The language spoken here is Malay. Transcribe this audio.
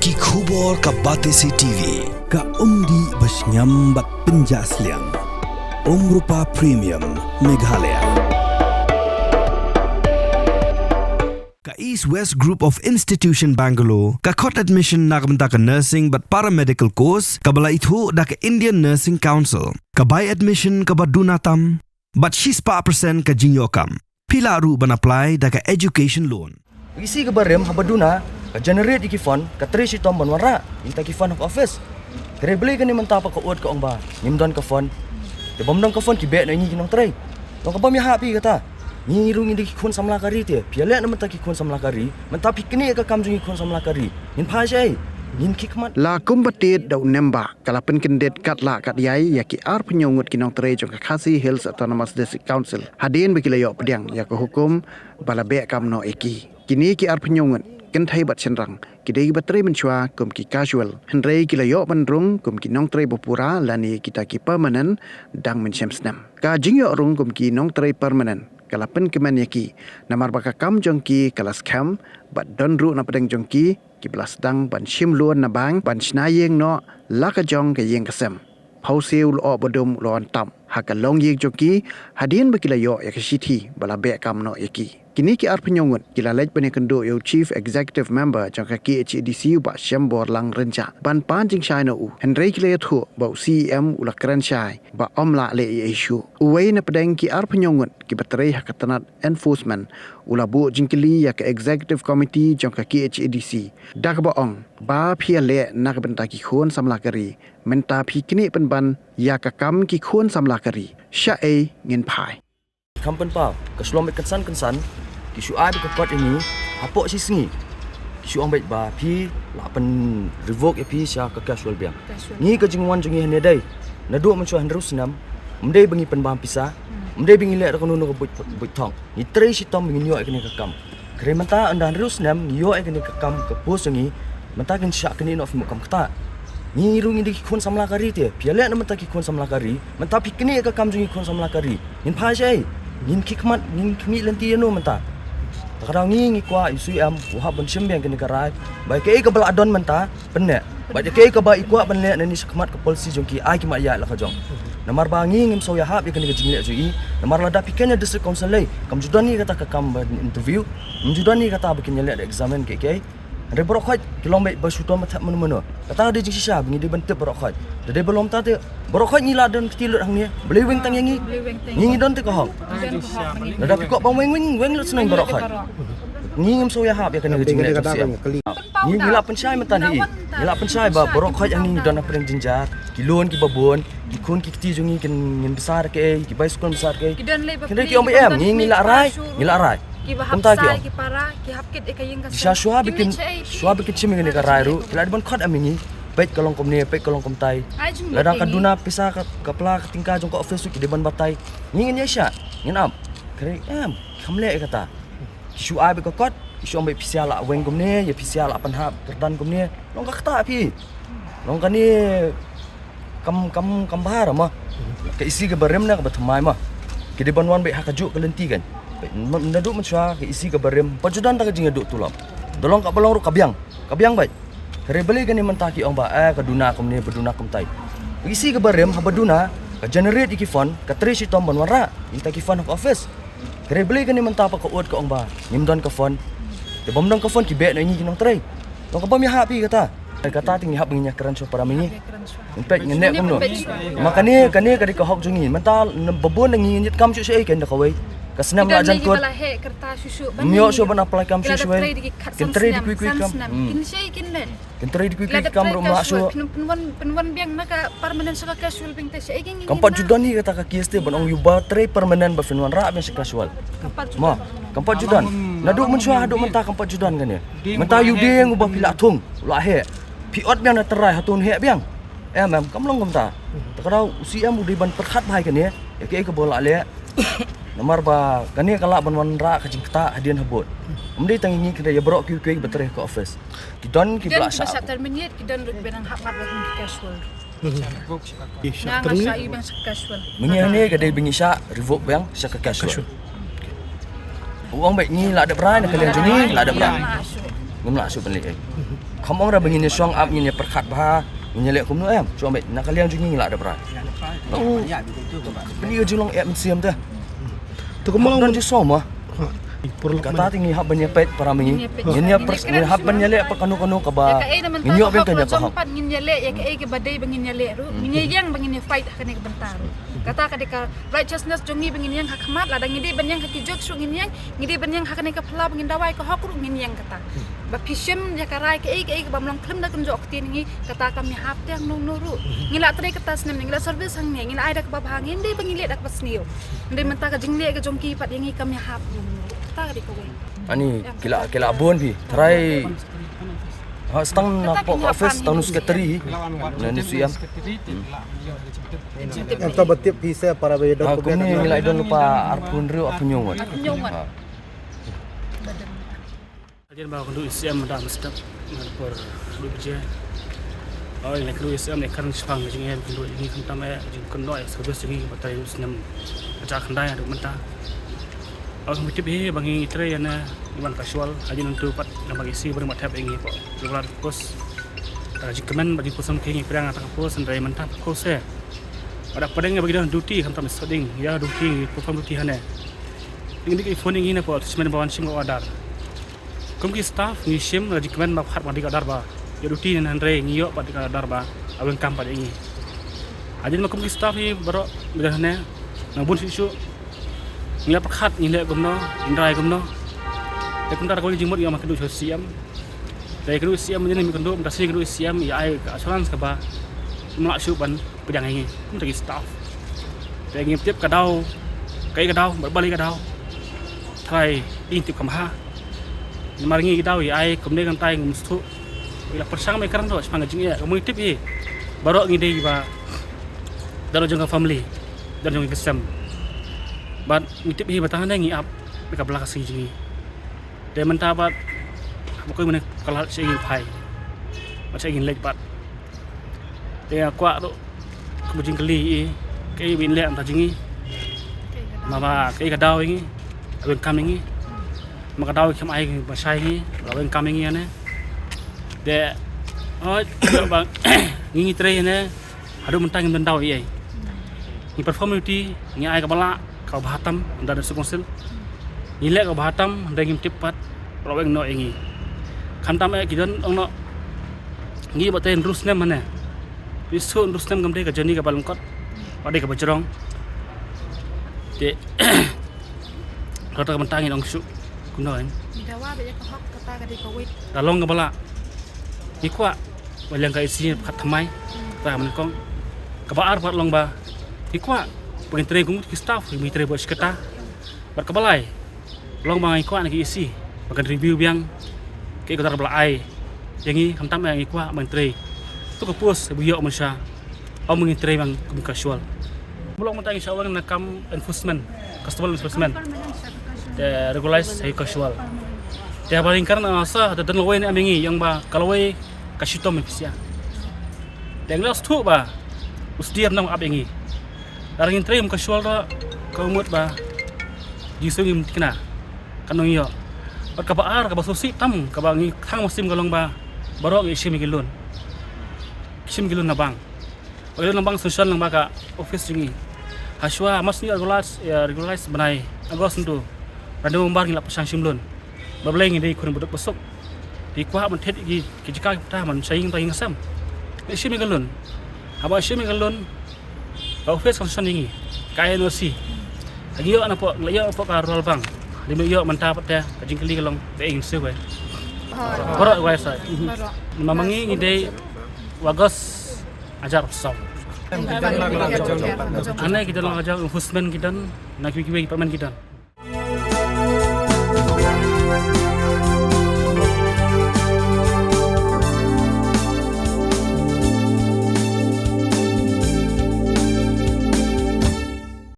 ki khubor ka Batesi TV ka umdi basnyambat penjaslian Rupa Premium Meghalaya. Ka East West Group of Institution Bangalore ka khot admission nakabenta ka nursing but paramedical course ka bala itu da ka Indian Nursing Council ka buy admission ka badunatam but she's pa percent ka jinyokam pila ru ban apply da ka education loan. Isi ke barem habaduna ka generate iki fund ka trace itom banwara inta ki fund of office kare beli kan ni mentapa ka uat ka ong ba nimdon ka fund te bomdon ka fund ki be na ni kinong tray tong ka bam ya happy kata ni rung ni khun samla kari te piale na menta ki khun samla kari menta pikni ka kam jungi khun samla kari nin pha jai nin kikmat la kumbatit dau nemba kalapen kendet kat la kat yai ya ki ar penyongut kinong tray jong ka Khasi Hills Autonomous District Council hadin bekilayo pediang ya ka hukum bala be kam no eki kini ki ar penyongut kan thai bat chenrang kidei batrai menchua kum ki casual hendrei kilayo bandrung kum ki nong trai bopura lani kita ki permanent dang menchem snam ka jingyo rung kum ki nong trai permanent kalapen kemen yaki namar baka kam jongki kelas kam bat donru na pedeng jongki ki belas dang ban shim luan na bang ban snayeng no laka jong ke yeng kesem pausil lo bodum lo antam haka long yek jongki hadin bekilayo yakashiti bala be kam no yaki kini ki ar penyongut kila lej bani kendo yo chief executive member jangka KHDC ba Shambor lang renca ban panjing shai no u Henry kila thu ba CM ula kran shai ba omla le issue uwei na pedeng ki ar penyongut ki baterai hakatanat enforcement ula bu jingkili ya ke executive committee jangka KHDC dak ba ong ba phia le nak benta ki khon samla kari menta phi kini penban ya ka kam ki khon samla kari sha e ngin phai kampen pa ka slomit kansan kisu ai be kot ini apok si sengi kisu ang baik ba pi la pen revoke pi sya ka casual biang ni ka jingwan jungi hane dai na du mencu handrus nam mdei bengi pen bam pisa mdei bengi le ka nunu ka but thong ni tre si tom bengi yo ekne ka kam kre menta andan rus nam yo ekne ka kam ka pos ngi menta kin sya kini no fi kam kata ni rung ni khon samla kari te piale na menta ki khon samla kari menta pi kini ka kam jungi khon samla kari nin pha jai nin kikmat nin kmi lenti no menta kadang ngi kwa isu am wahab ban shembeng kini karai bai ke ka bal adon menta penne bai ke ka ba ikwa ban le ni sakmat ka polisi jongki ai ki ma ya la ka jong namar ba ngi ngim so ya hab ya kini ka jingle jui namar la da pikenya district council lai kam judani kata ka kam interview judani kata bikin le examen ke Ada berokhat kilomit bersuto matak mana-mana. Kata ada jing sisa bengi dia bentuk berokhat. Dia belum tahu berokhat ni lah dan ketilut hang ni. Boleh weng tang yangi. Ngi don te ko hang. Ada pikok bang weng lu senang berokhat. Ngi ngam so ya hab ya kena jing le kata. Ni gila pensai matan hi. Gila pensai ba berokhat yang ni don apa yang jinjar. Kilon ki babon, dikun ki keti jungi ken ngin besar ke, ki bai skon besar ke. Kena ki om em ngi la rai. Kumta ki para ki hapkit ekayeng ka sa shua bikin chiming ni ka rairu la ban khot amingi pet kolong kom ne pet kolong kom tai ladang kaduna pisa ka kapla tingka jong ka office ki deban batai ngin ya sha ngin am kare am khamle kata shua bi ka kot shua ambai pisia la weng kom ne ya pisia la pan hap kerdan kom ne long ka kata pi long ka ni kam bahar ma ka isi ka barem na ka bathmai ma ki deban wan bai hakaju ka lenti kan Naduk mencua ke isi ke barem pajudan tak jing aduk tulam dolong ka balong ru kabyang baik kare beli kan ni mentaki ong ba kaduna kom ni beduna kom tai isi ke barem habaduna ka generate iki fund ka trace itom banwara inta ki fund of office kare beli kan ni mentapa ka uat ka ong ba nimdon ka fund te bomdon ka fund ki be na ni kinong tray long ka bam ya happy kata ting hab nginya keran so para mingi impet ngene kom no makani kani ka ka hok jungi mental babon ngi nyit kam chu sei ken da kawai Kasenam la jan kot. Mio so ban apply kam susu. Kentri di quick kam. Kentri di quick kam rumah so. Penwan biang maka permanent saka casual bing te sei ging. Kampat judan ni kata ka kieste ban ong yuba tre permanent ba penwan ra ben casual. Ma, kampat judan. Naduk mencua aduk mentah kampat judan kan ya. Mentah yude yang ubah pila thung. La he. Piot biang na terai hatun he biang. Mem kam long kam ta. Takarau usia mu di ban perkhat bai kan ya. Ya ke bola le. Namar ba kani kala ban ra ka jingta hadian habot amdi tangingi kida ya brok ki betre ke office kidon ki blasa dan terminate kidon rut benang hak mat ban casual Nang sa ibang casual mengi ka dai bingi sya revoke bang sya ka casual uang baik ni la ada berai nak kalian juni la ada berai ngomla su penlik ai khamong ra bangin song up ngin perkhat ba ngin lek kum no em chu ambai nak kalian jungi la da bra beli julong em siam dah tu kemang dan ju soma kata tingi hab banyak pet para mengi ngin pers ngin hab banyak lek pakanu ka ba ngin yo ben tanya ka hab ngin yale ya ke badai bangin yale ru ngin yang bangin fight kane ke bentar kata kadika righteousness jongi bangin yang hakmat la dang ngide ban yang hakijot su ngin yang ngide ban yang hakane ka phla bangin dawai ka hakru ngin yang kata ba pishim ya karai ke bamlong klem da kan jok tin ngi kata kami hap tang nong nuru ngila tre kata snem ngila service hang ngila ai da ka ba ngin de bangin le dak pasnio ngide menta ka jingle ka jongki pat yang kami hap kata kadika we ani kila abon pi try stang na po office tang secretary na ni siam Entah betul bisa para bedok aku ni nilai don lupa arpun ru apunyongot Ajar bawa kundu isiam dah mesti per kundu je. Oh ini kundu isiam ni kan sepang je ni kundu ini kan tamai je kundu ay service ni batai senam ajar kendai ada mentah. Oh mesti be bangi itre yana iman casual aja nentu pat nama isi bermak tab ini po. Jualan pos jikaman bagi posan kini perang atau pos sendiri mentah pos saya. Ada padang bagi dah duty kan tamai seding ya duty perform duty hane. Ini ke phone ini po semen bawan sim order. Kumki staff ni sim jikaman mak hat mandi kadar ba. Ya duty nan re ngiyo pat kadar ba. Aweng kam pat ini. Aja mak kumki staff ni baru dah hane. Nabun sisu ngila pakhat ngila gumno indrai gumno te kun dar ko jimut ya makdu siam dai kru siam ni mi kundu mtasi kru siam ya ai ka assurance ka ba mla su ban pedang ngi kun tagi staff te ngi tiếp ka dau kai ka dau bali ka dau thai in tip kam ha mar ngi ka dau ya ai kum ne kan tai ngum stu ila persang me karang do spang jing ya mu tip i baro ngi dei ba dalo jong family dan jong kesam bat mitip hi batang ngi ap ka belak si jingi de menta bat ko mene kala se ingin pai ma se ingin lek bat de kwa do ko jing kali ke bin le am ta jingi ma ba ke ka daw ngi ben kam ngi ma ka daw kam ai ba sai ngi ba ben kam ngi ne de oh ba ngi tre ne adu mentang ben daw ai ni performance ngi ai ka bala kau Batam dan Sukonsil nilai kau Batam dengan cepat raweng no ingi kantam kidan ono ngi baten rusnem mana isu rusnem gamde ka jani ka balangkot pade ka bajrong de kata ka mentangin ong su kuno kan dawa be ka hok kata ka di ka wit dalong ka bala ikwa balang ka isi khat thamai ta man kong ka baar pat long ba ikwa pengintere kung staff mitre buat seketa berkebalai long bangai kuat lagi isi bagan review biang ke kotar belai yangi hantam yang ikwa mentre tu ke pos buyok masya au mengintere bang casual belum mentang insyaallah nakam enforcement customer enforcement de regularize hay casual de paling karena asa ada dan lawan amingi yang ba kalawai kasitom mepsia dan las tu ba usdiam nang abangi darangin trim casual ra kaumut ba jisungim kena kanong yo pat ka baar ka basosi tam ka bangi thang masim galong ba barok isim gilun na bang pagilun na bang social lang ba ka office jingi haswa mas ni regularize banai agos ndu rando mbar ngila pasang simlun bableng ni kun buduk besok di kwa man thet gi kijika ta man saing ta hingsam isim gilun aba isim gilun office kan sandingi kaya nosi lagi yo anak po layo po ka rol bang limi yo mantap ta kajing kali kalong te ingin sewe borok wa sa mamangi ngide wagos ajar som ane kita lang ajar enforcement kita nak kiwi paman kita